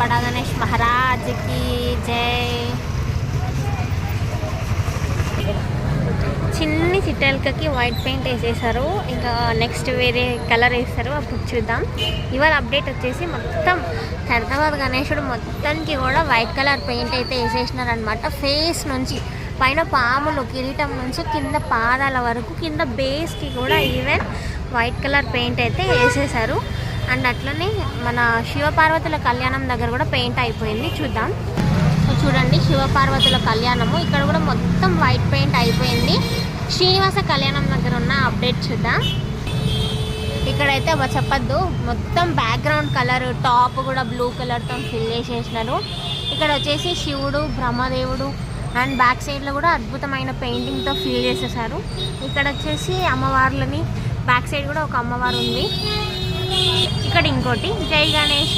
బడా గణేష్ మహారాజ్కి జై. చిన్ని చిట్టెలకకి వైట్ పెయింట్ వేసేసారు, ఇంకా నెక్స్ట్ వేరే కలర్ వేస్తారు, అప్పుడు చూద్దాం. ఇవాళ అప్డేట్ వచ్చేసి మొత్తం హైదరాబాద్ గణేశుడు మొత్తానికి కూడా వైట్ కలర్ పెయింట్ అయితే వేసేసినారనమాట. ఫేస్ నుంచి పైన పాములు కిరీటం నుంచి కింద పాదాల వరకు కింద బేస్కి కూడా ఈవెన్ వైట్ కలర్ పెయింట్ అయితే వేసేసారు. అండ్ అట్లనే మన శివపార్వతుల కళ్యాణం దగ్గర కూడా పెయింట్ అయిపోయింది, చూద్దాం. చూడండి శివపార్వతుల కళ్యాణము ఇక్కడ కూడా మొత్తం వైట్ పెయింట్ అయిపోయింది. శ్రీనివాస కళ్యాణం దగ్గర ఉన్న అప్డేట్ చూద్దాం. ఇక్కడైతే చెప్పద్దు, మొత్తం బ్యాక్గ్రౌండ్ కలర్ టాప్ కూడా బ్లూ కలర్తో ఫిల్ చేసేసినారు. ఇక్కడ వచ్చేసి శివుడు బ్రహ్మదేవుడు అండ్ బ్యాక్ సైడ్లో కూడా అద్భుతమైన పెయింటింగ్తో ఫిల్ చేసేసారు. ఇక్కడ వచ్చేసి అమ్మవార్లని బ్యాక్ సైడ్ కూడా ఒక అమ్మవారు ఉంది. ఇక్కడ ఇంకోటి జై గణేష.